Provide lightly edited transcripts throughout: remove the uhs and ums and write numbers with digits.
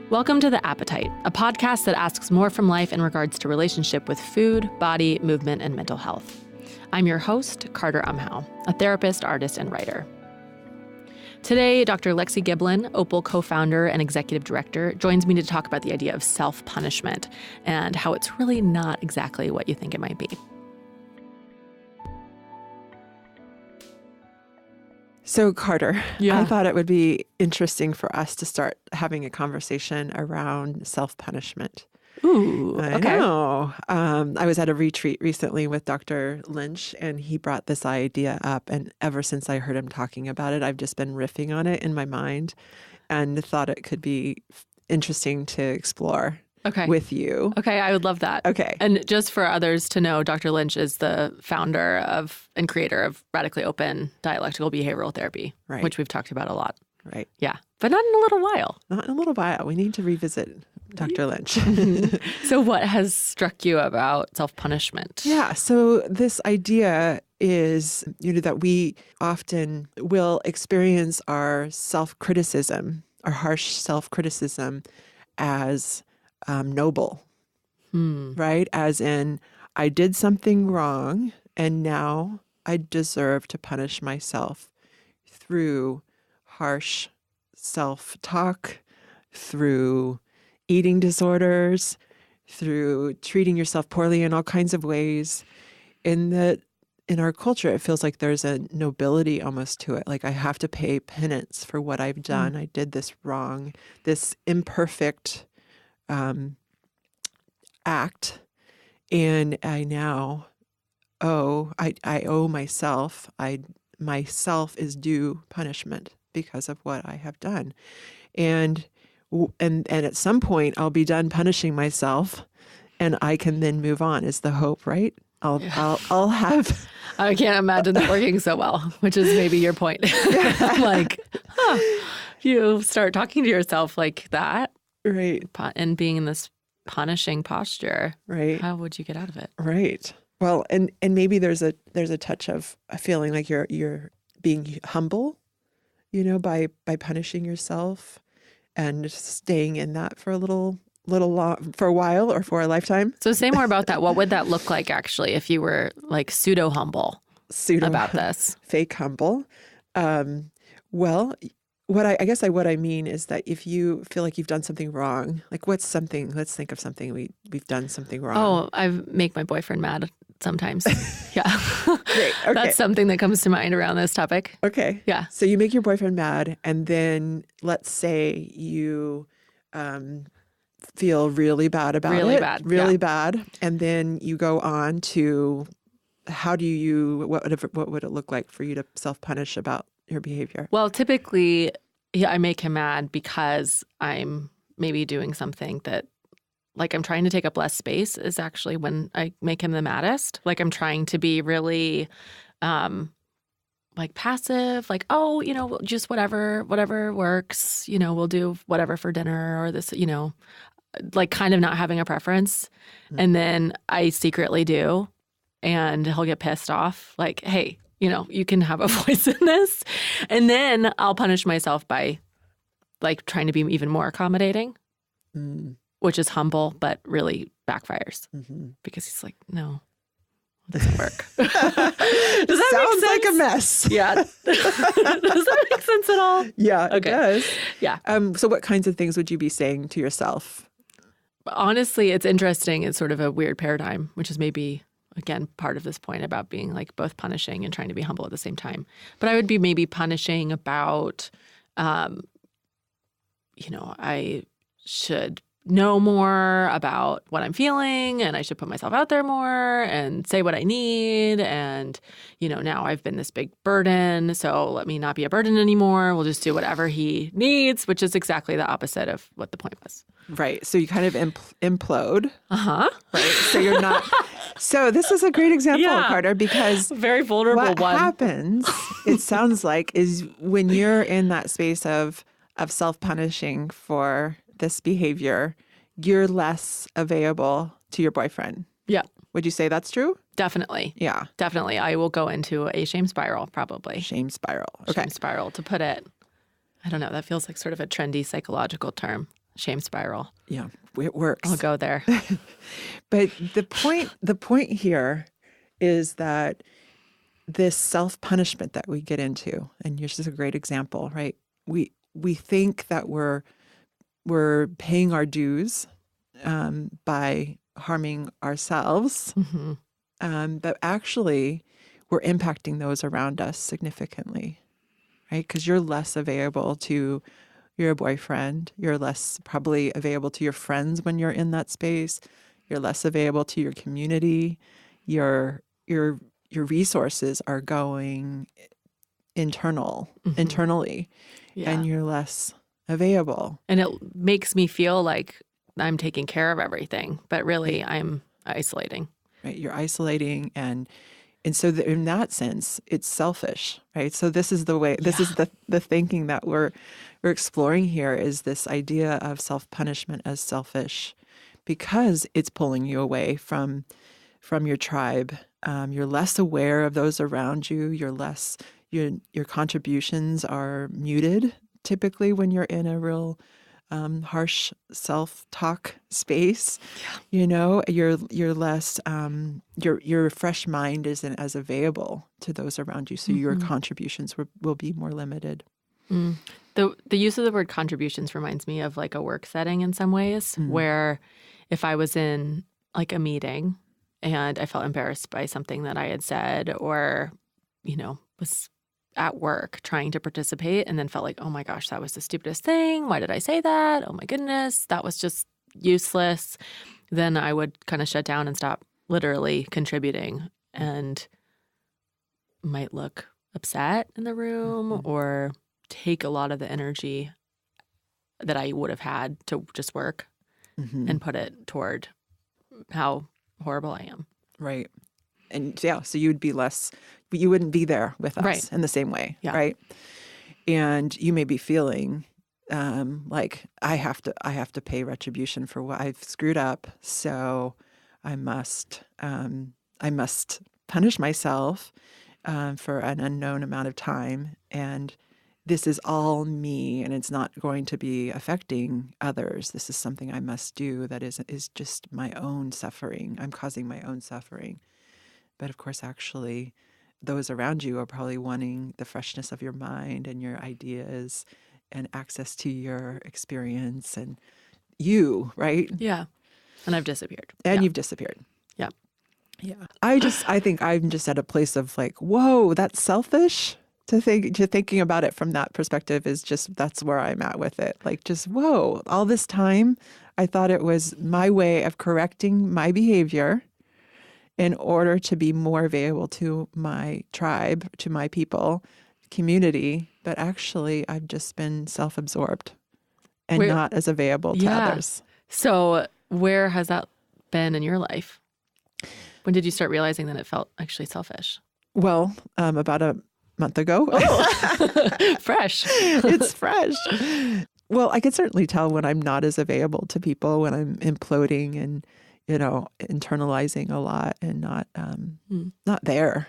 Welcome to The Appetite, a podcast that asks more from life in regards to relationship with food, body, movement, and mental health. I'm your host, Carter Umhau, a therapist, artist, and writer. Today, Dr. Lexi Giblin, Opal Co-Founder and Executive Director, joins me to talk about the idea of self-punishment and how it's really not exactly what you think it might be. So, Carter, Yeah. I thought it would be interesting for us to start having a conversation around self-punishment. Ooh, I okay. know. I was at a retreat recently with Dr. Lynch, and he brought this idea up. And ever since I heard him talking about it, I've just been riffing on it in my mind and thought it could be interesting to explore with you. Okay, I would love that. Okay. And just for others to know, Dr. Lynch is the founder of and creator of radically open dialectical behavioral therapy, Right. which we've talked about a lot. Right. Yeah, but not in a little while. Not in a little while. We need to revisit Dr. Lynch. So what has struck you about self-punishment? Yeah. So this idea is, that we often will experience our self-criticism, our harsh self-criticism as noble, right? As in, I did something wrong and now I deserve to punish myself through harsh self-talk, through eating disorders, through treating yourself poorly in all kinds of ways. In our culture, it feels like there's a nobility almost to it. Like I have to pay penance for what I've done. I did this wrong, this imperfect act, and I now I owe myself. Myself is due punishment because of what I have done, and at some point I'll be done punishing myself, and I can then move on. Is the hope, right? I'll have. I can't imagine that working so well, which is maybe your point. Like, you start talking to yourself like that, right, and being in this punishing posture, right? How would you get out of it? Right. Well, and maybe there's a touch of a feeling like you're being humble, by punishing yourself and staying in that for for a while or for a lifetime. So say more about that. What would that look like actually if you were like pseudo humble about this? Fake humble. Well, what I mean is that if you feel like you've done something wrong, like let's think of something we've done something wrong. Oh, I make my boyfriend mad sometimes. Yeah. Great. Okay. That's something that comes to mind around this topic. Okay. Yeah. So you make your boyfriend mad, and then let's say you feel really bad about it. Really bad. And then you go on to what would it look like for you to self-punish about your behavior? Well, typically, I make him mad because I'm maybe doing something that, like, I'm trying to take up less space is actually when I make him the maddest. Like, I'm trying to be really, like, passive, like, just whatever works, we'll do whatever for dinner or this, like kind of not having a preference. Mm-hmm. And then I secretly do, and he'll get pissed off, like, hey, you can have a voice in this. And then I'll punish myself by like trying to be even more accommodating, which is humble, but really backfires because he's like, no, it doesn't work. Does that Sounds make sense? like a mess. Yeah. Does that make sense at all? Yeah, it Okay. does. Yeah. So what kinds of things would you be saying to yourself? Honestly, it's interesting. It's sort of a weird paradigm, which is maybe, again, part of this point about being like both punishing and trying to be humble at the same time. But I would be maybe punishing about, I should know more about what I'm feeling, and I should put myself out there more and say what I need. And, now I've been this big burden, so let me not be a burden anymore. We'll just do whatever he needs, which is exactly the opposite of what the point was. Right. So you kind of implode. Uh-huh. Right. So you're not. So this is a great example, Carter, because very vulnerable what one. happens, it sounds like, is when you're in that space of self-punishing for this behavior, you're less available to your boyfriend. Yeah. Would you say that's true? Definitely. Yeah. Definitely. I will go into a shame spiral, probably. Shame spiral. Okay. Shame spiral, to put it. I don't know. That feels like sort of a trendy psychological term. shame spiral. Yeah, it works. I'll go there. But the point here is that this self-punishment that we get into, and yours is a great example, right? We think that we're paying our dues by harming ourselves, but actually we're impacting those around us significantly, right? Because you're less available to your boyfriend, you're less probably available to your friends when you're in that space, you're less available to your community, your resources are going internally, and you're less available. And it makes me feel like I'm taking care of everything, but really I'm isolating. Right, you're isolating, and so in that sense, it's selfish, right? So this is the way. This is the thinking that we're exploring here, is this idea of self-punishment as selfish, because it's pulling you away from your tribe. You're less aware of those around you. Your contributions are muted typically when you're in a real harsh self-talk space. You know, you're less, your fresh mind isn't as available to those around you. So your contributions will be more limited. The use of the word contributions reminds me of like a work setting in some ways, where if I was in like a meeting and I felt embarrassed by something that I had said, or, was at work trying to participate and then felt like, oh my gosh, that was the stupidest thing. Why did I say that? Oh my goodness, that was just useless. Then I would kind of shut down and stop literally contributing, and might look upset in the room or take a lot of the energy that I would have had to just work and put it toward how horrible I am. Right. And so you wouldn't be there with us in the same way, right? And you may be feeling like I have to pay retribution for what I've screwed up, so I must punish myself for an unknown amount of time, and this is all me, and it's not going to be affecting others. This is something I must do that is just my own suffering. I'm causing my own suffering. But of course, actually, those around you are probably wanting the freshness of your mind and your ideas and access to your experience and you, right? Yeah. And I've disappeared. And you've disappeared. Yeah. Yeah. I think I'm just at a place of like, whoa, that's selfish. Thinking about it from that perspective is just, that's where I'm at with it. Like, just, whoa, all this time, I thought it was my way of correcting my behavior in order to be more available to my tribe, to my people, community. But actually, I've just been self-absorbed and not as available to others. So where has that been in your life? When did you start realizing that it felt actually selfish? Well, about a month ago. Oh. Fresh. It's fresh. Well, I can certainly tell when I'm not as available to people, when I'm imploding and, internalizing a lot and not there,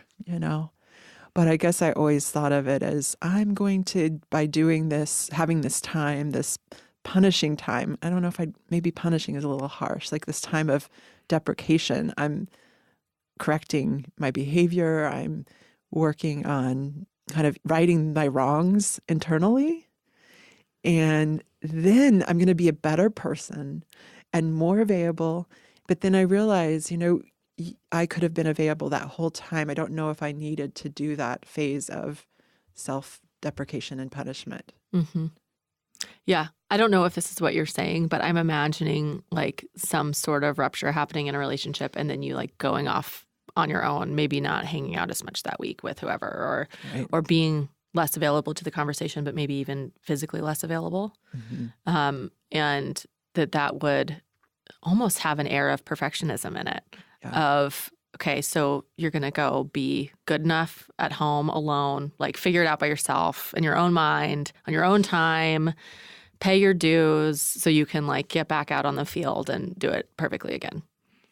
But I guess I always thought of it as I'm going to, by doing this, having this time, this punishing time. I don't know if maybe punishing is a little harsh, like this time of deprecation. I'm correcting my behavior. I'm working on kind of righting my wrongs internally. And then I'm going to be a better person and more available. But then I realize, I could have been available that whole time. I don't know if I needed to do that phase of self-deprecation and punishment. Mm-hmm. Yeah. I don't know if this is what you're saying, but I'm imagining like some sort of rupture happening in a relationship and then you like going off on your own, maybe not hanging out as much that week with whoever or being less available to the conversation, but maybe even physically less available. Mm-hmm. And that would almost have an air of perfectionism in it of, okay, so you're going to go be good enough at home alone, like figure it out by yourself in your own mind, on your own time, pay your dues so you can like get back out on the field and do it perfectly again.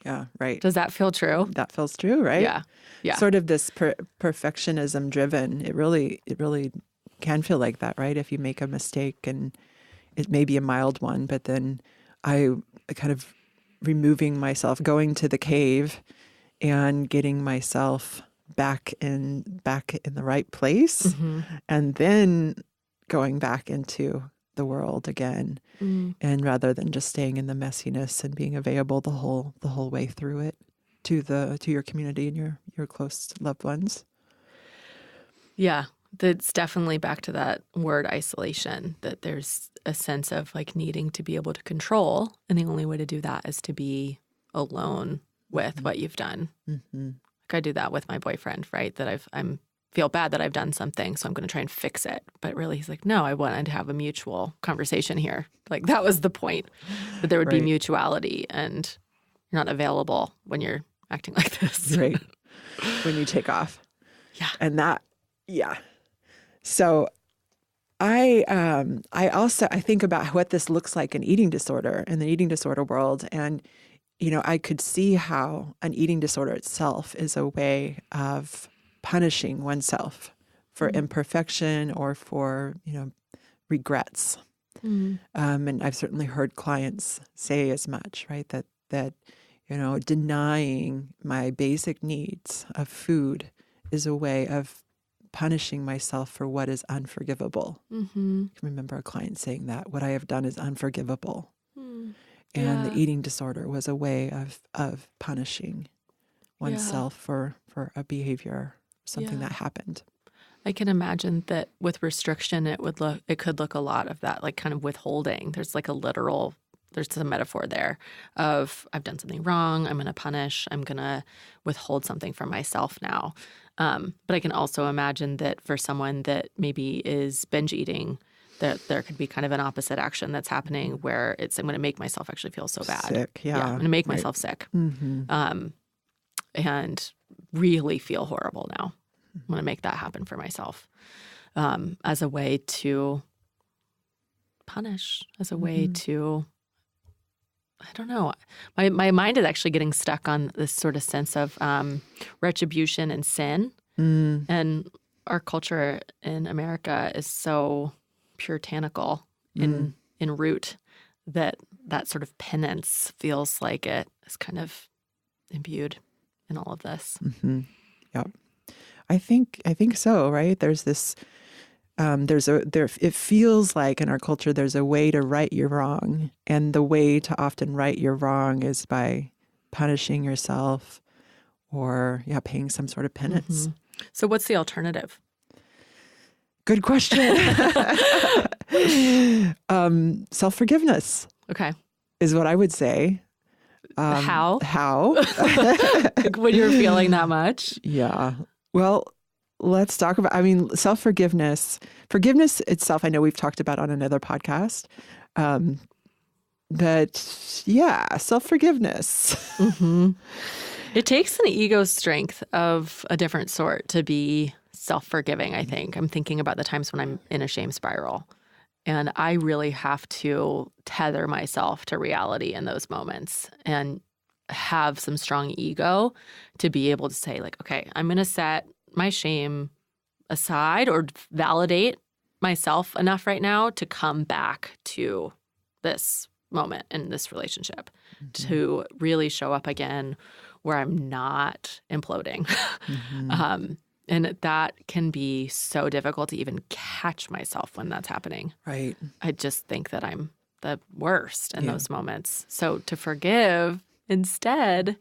Yeah, right. Does that feel true? That feels true, right? Yeah. Yeah. Sort of this perfectionism driven. It really can feel like that, right? If you make a mistake and it may be a mild one, but then I kind of removing myself, going to the cave and getting myself back in the right place, and then going back into the world again. And rather than just staying in the messiness and being available the whole way through it to your community and your close loved ones. Yeah, that's definitely back to that word isolation, that there's a sense of like needing to be able to control. And the only way to do that is to be alone with what you've done. Like I do that with my boyfriend, right? That I'm feel bad that I've done something, so I'm going to try and fix it. But really, he's like, no, I wanted to have a mutual conversation here. Like that was the point, that there would be mutuality, and you're not available when you're acting like this. Right. When you take off. Yeah. And that, So I think about what this looks like in eating disorder, in the eating disorder world. And, I could see how an eating disorder itself is a way of punishing oneself for imperfection or for, regrets. And I've certainly heard clients say as much, right? That denying my basic needs of food is a way of punishing myself for what is unforgivable. I can remember a client saying that, what I have done is unforgivable. And the eating disorder was a way of punishing oneself for a behavior, something that happened. I can imagine that with restriction, it could look a lot of that, like kind of withholding. There's like there's a metaphor there of I've done something wrong, I'm going to punish, I'm going to withhold something from myself now. But I can also imagine that for someone that maybe is binge eating, that there could be kind of an opposite action that's happening where I'm going to make myself actually feel so bad. Sick, I'm going to make myself sick and really feel horrible now. I'm going to make that happen for myself as a way to punish, as a way to, I don't know. My mind is actually getting stuck on this sort of sense of retribution and sin. And our culture in America is so puritanical in root that sort of penance feels like it is kind of imbued in all of this. Yep. I think so, right? There's this, it feels like in our culture, there's a way to right your wrong. And the way to often right your wrong is by punishing yourself or, paying some sort of penance. So what's the alternative? Good question. Self-forgiveness. Okay. Is what I would say. How? Like when you're feeling that much? Yeah. Well, let's talk about, self-forgiveness. Forgiveness itself, I know we've talked about on another podcast. But self-forgiveness. It takes an ego strength of a different sort to be self-forgiving, I think. I'm thinking about the times when I'm in a shame spiral. And I really have to tether myself to reality in those moments and have some strong ego to be able to say, like, okay, I'm going to set my shame aside or validate myself enough right now to come back to this moment in this relationship, to really show up again where I'm not imploding. And that can be so difficult to even catch myself when that's happening. Right. I just think that I'm the worst in those moments. So to forgive instead,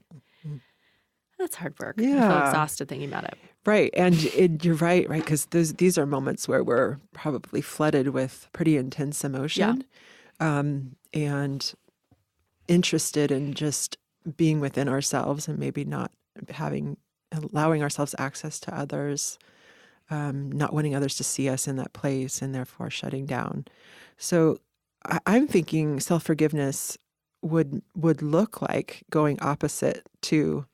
that's hard work. Yeah. I feel exhausted thinking about it. Right. And you're right? Because these are moments where we're probably flooded with pretty intense emotion and interested in just being within ourselves and maybe not allowing ourselves access to others, not wanting others to see us in that place and therefore shutting down. So I'm thinking self-forgiveness would look like going opposite to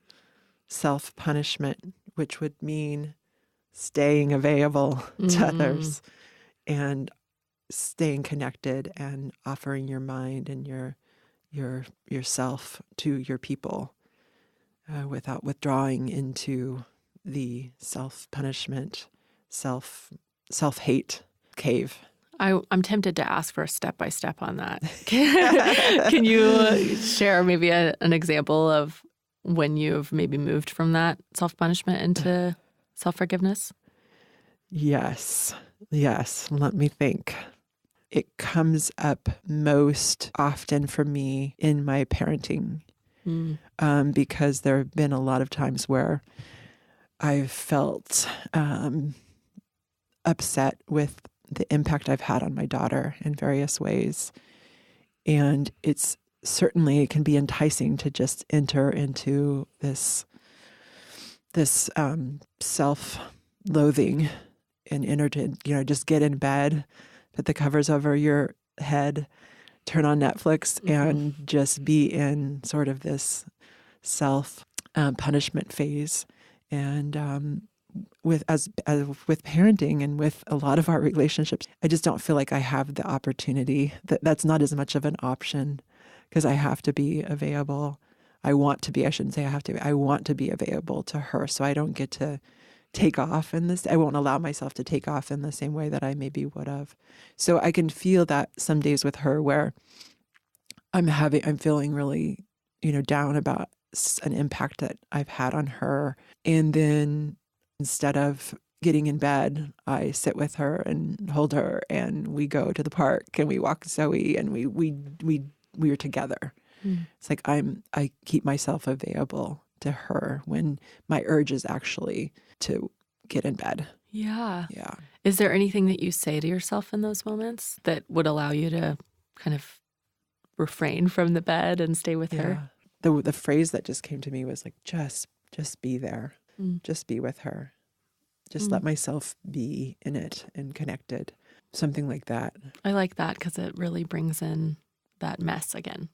self-punishment, which would mean staying available to others and staying connected and offering your mind and yourself to your people without withdrawing into the self-punishment, self-hate cave. I'm tempted to ask for a step-by-step on that. Can you share maybe an example of when you've maybe moved from that self-punishment into self-forgiveness? Yes. Yes. Let me think. It comes up most often for me in my parenting, because there have been a lot of times where I've felt upset with the impact I've had on my daughter in various ways. And it can be enticing to just enter into this self-loathing and just get in bed, put the covers over your head, turn on Netflix, and just be in sort of this self-punishment phase. And with parenting and with a lot of our relationships, I just don't feel like I have the opportunity. That's not as much of an option because I have to be available. I want to be available to her. So I don't get to take off in this. I won't allow myself to take off in the same way that I maybe would have. So I can feel that some days with her where I'm feeling really, down about an impact that I've had on her. And then instead of getting in bed, I sit with her and hold her, and we go to the park and we walk Zoe, and we are together. It's like I keep myself available to her when my urge is actually to get in bed. Yeah. Yeah. Is there anything that you say to yourself in those moments that would allow you to kind of refrain from the bed and stay with her? The phrase that just came to me was like, just be there. Just be with her. Just let myself be in it and connected. Something like that. I like that because it really brings in that mess again.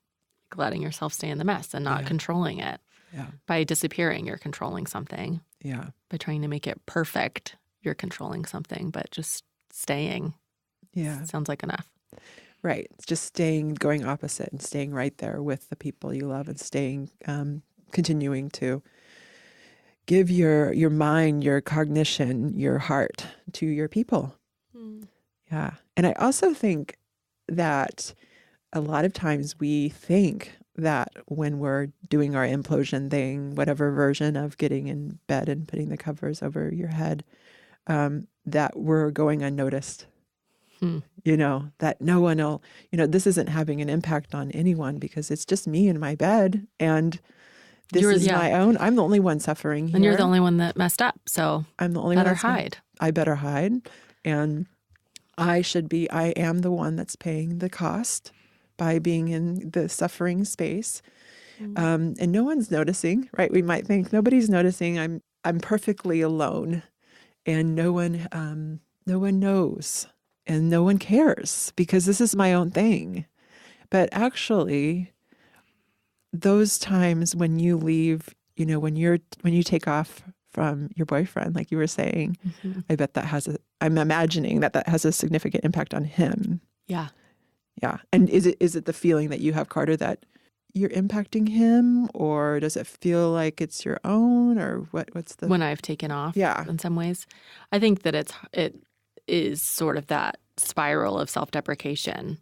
Like letting yourself stay in the mess and not controlling it. Yeah. By disappearing, you're controlling something. Yeah. By trying to make it perfect, you're controlling something, but just staying sounds like enough. Right. It's just going opposite and staying right there with the people you love, and continuing to give your mind, your cognition, your heart to your people. Yeah. And I also think that a lot of times we think that when we're doing our implosion thing, whatever version of getting in bed and putting the covers over your head, that we're going unnoticed. That no one will, this isn't having an impact on anyone because it's just me in my bed, and this is my own. I'm the only one suffering here. And you're the only one that messed up. So I'm the only one. Better hide. I better hide. And I am the one that's paying the cost by being in the suffering space. And no one's noticing, right? We might think nobody's noticing. I'm perfectly alone, and no one knows, and no one cares because this is my own thing. But actually, those times when you leave, when you take off from your boyfriend, like you were saying, I bet I'm imagining that has a significant impact on him. Yeah. Yeah. And is it the feeling that you have, Carter, that you're impacting him, or does it feel like it's your own, or what's the... When I've taken off in some ways, I think that it is sort of that spiral of self-deprecation,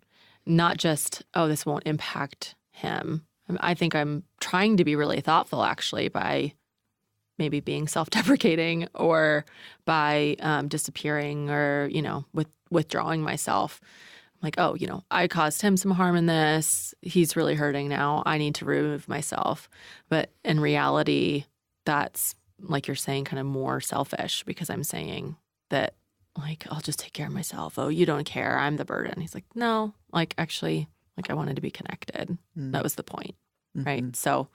not just, this won't impact him. I think I'm trying to be really thoughtful, actually, by maybe being self-deprecating or by disappearing or, withdrawing myself. I'm like, I caused him some harm in this. He's really hurting now. I need to remove myself. But in reality, that's, like you're saying, kind of more selfish because I'm saying that, I'll just take care of myself. Oh, you don't care. I'm the burden. He's like, no, actually... I wanted to be connected. That was the point, right? So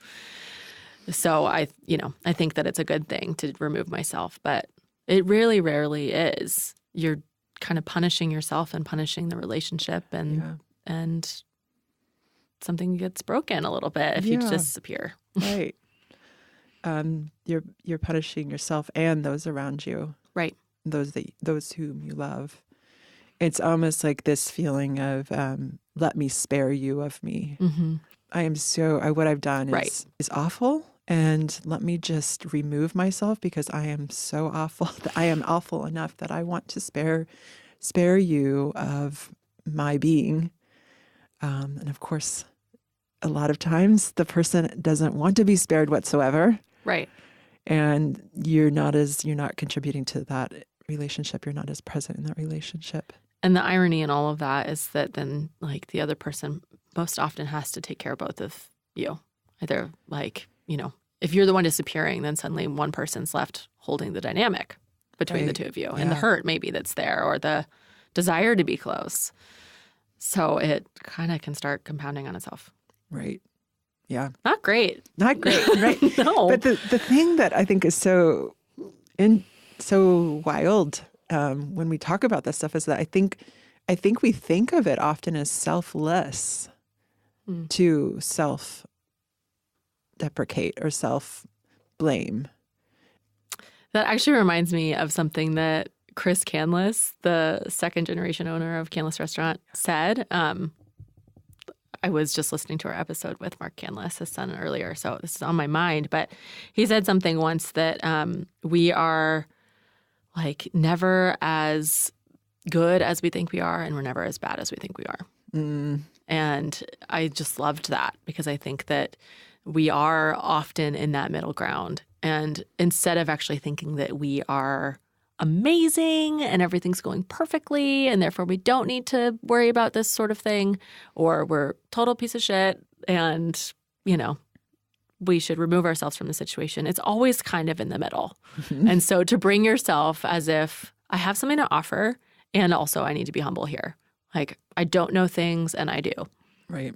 I think that it's a good thing to remove myself, but it really rarely is. You're kind of punishing yourself and punishing the relationship, and something gets broken a little bit if you disappear. Right. You're punishing yourself and those around you. Right. Those whom you love. It's almost like this feeling of let me spare you of me. I am what I've done is awful, and let me just remove myself because I am so awful. I am awful enough that I want to spare spare you of my being. And of course, a lot of times the person doesn't want to be spared whatsoever. Right. And you're not contributing to that relationship. You're not as present in that relationship. And the irony in all of that is that then like the other person most often has to take care of both of you. Either like, if you're the one disappearing, then suddenly one person's left holding the dynamic between the two of you and the hurt maybe that's there or the desire to be close. So it kind of can start compounding on itself. Right. Yeah. Not great. Not great. Right. No. But the thing that I think is so wild when we talk about this stuff is that I think we think of it often as selfless to self-deprecate or self-blame. That actually reminds me of something that Chris Canlis, the second generation owner of Canlis Restaurant, said. I was just listening to our episode with Mark Canlis, his son, earlier, so this is on my mind. But he said something once that we are like never as good as we think we are, and we're never as bad as we think we are. And I just loved that because I think that we are often in that middle ground. And instead of actually thinking that we are amazing and everything's going perfectly and therefore we don't need to worry about this sort of thing, or we're total piece of shit and, we should remove ourselves from the situation. It's always kind of in the middle. And so to bring yourself as if I have something to offer and also I need to be humble here. Like I don't know things and I do. Right.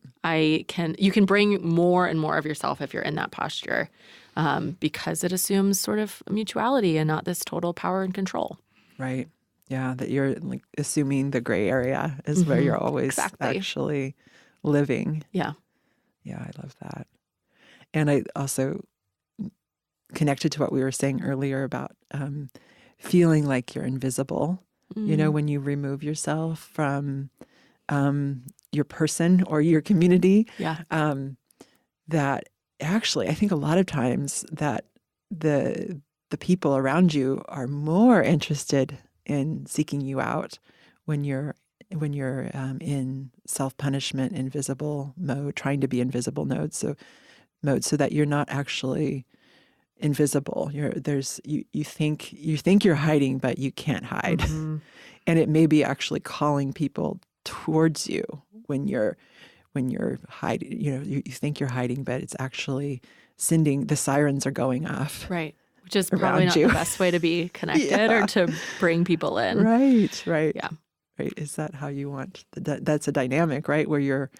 You can bring more and more of yourself if you're in that posture. Because it assumes sort of mutuality and not this total power and control. Right. Yeah, that you're like assuming the gray area is where you're always actually living. Yeah. Yeah, I love that. And I also connected to what we were saying earlier about feeling like you're invisible. When you remove yourself from your person or your community. Yeah. That actually, I think a lot of times that the people around you are more interested in seeking you out when you're in self-punishment, invisible mode, trying to be invisible so that you're not actually invisible. You think you're hiding, but you can't hide, and it may be actually calling people towards you when you're hiding. You think you're hiding, but it's actually the sirens are going off. Right. Which is probably not the best way to be connected or to bring people in. Right. Yeah. Right. Is that how you want? That's a dynamic, right? Where you're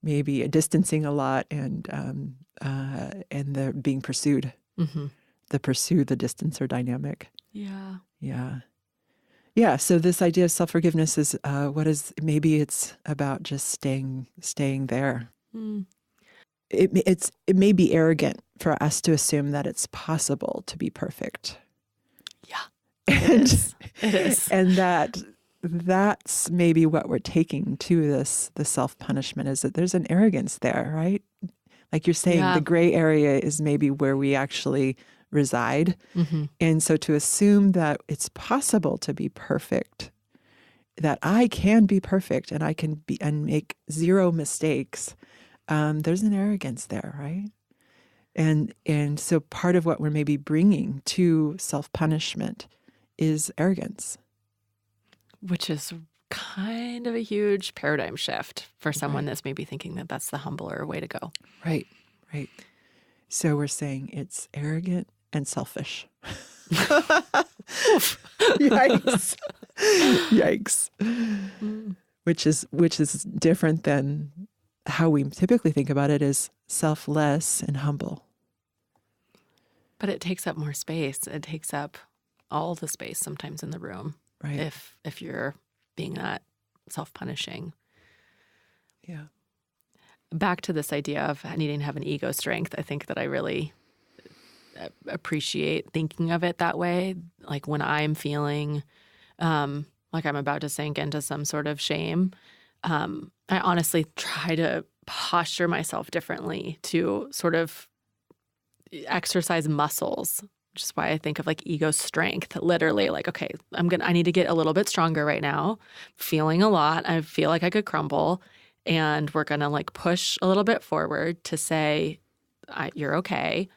maybe distancing a lot and they're being pursued. The pursue, the distance or dynamic. Yeah. Yeah. Yeah. So this idea of self-forgiveness is maybe it's about just staying there. It may be arrogant for us to assume that it's possible to be perfect. Yeah. It is. And that's maybe what we're taking to the self-punishment, is that there's an arrogance there, right? Like you're saying, the gray area is maybe where we actually reside. And so to assume that it's possible to be perfect, that I can be perfect and I can be and make zero mistakes, there's an arrogance there, right? And so part of what we're maybe bringing to self-punishment is arrogance. Which is kind of a huge paradigm shift for someone that's maybe thinking that that's the humbler way to go. Right. So we're saying it's arrogant and selfish. Yikes. Which is different than how we typically think about it as selfless and humble. But it takes up more space. It takes up all the space sometimes in the room. Right. If you're being that self-punishing. Yeah. Back to this idea of needing to have an ego strength, I think that I really appreciate thinking of it that way. Like when I'm feeling like I'm about to sink into some sort of shame, I honestly try to posture myself differently to sort of exercise muscles which is why I think of like ego strength, literally like, okay, I need to get a little bit stronger right now, feeling a lot. I feel like I could crumble, and we're going to like push a little bit forward to say, you're okay.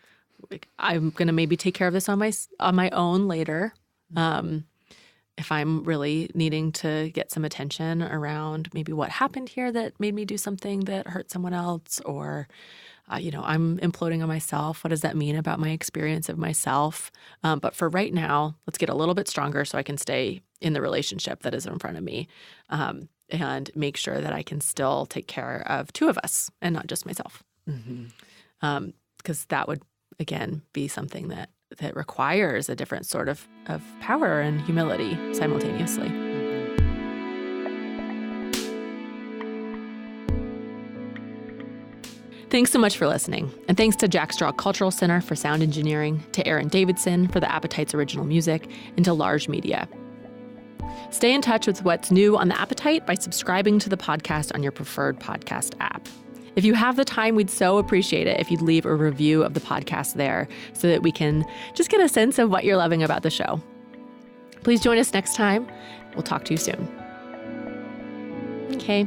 I'm going to maybe take care of this on my own later. If I'm really needing to get some attention around maybe what happened here that made me do something that hurt someone else, or, I'm imploding on myself. What does that mean about my experience of myself? But for right now, let's get a little bit stronger so I can stay in the relationship that is in front of me, and make sure that I can still take care of two of us and not just myself. Because that would, again, be something that requires a different sort of power and humility simultaneously. Thanks so much for listening. And thanks to Jack Straw Cultural Center for sound engineering, to Aaron Davidson for the Appetite's original music, and to Large Media. Stay in touch with what's new on the Appetite by subscribing to the podcast on your preferred podcast app. If you have the time, we'd so appreciate it if you'd leave a review of the podcast there so that we can just get a sense of what you're loving about the show. Please join us next time. We'll talk to you soon. Okay.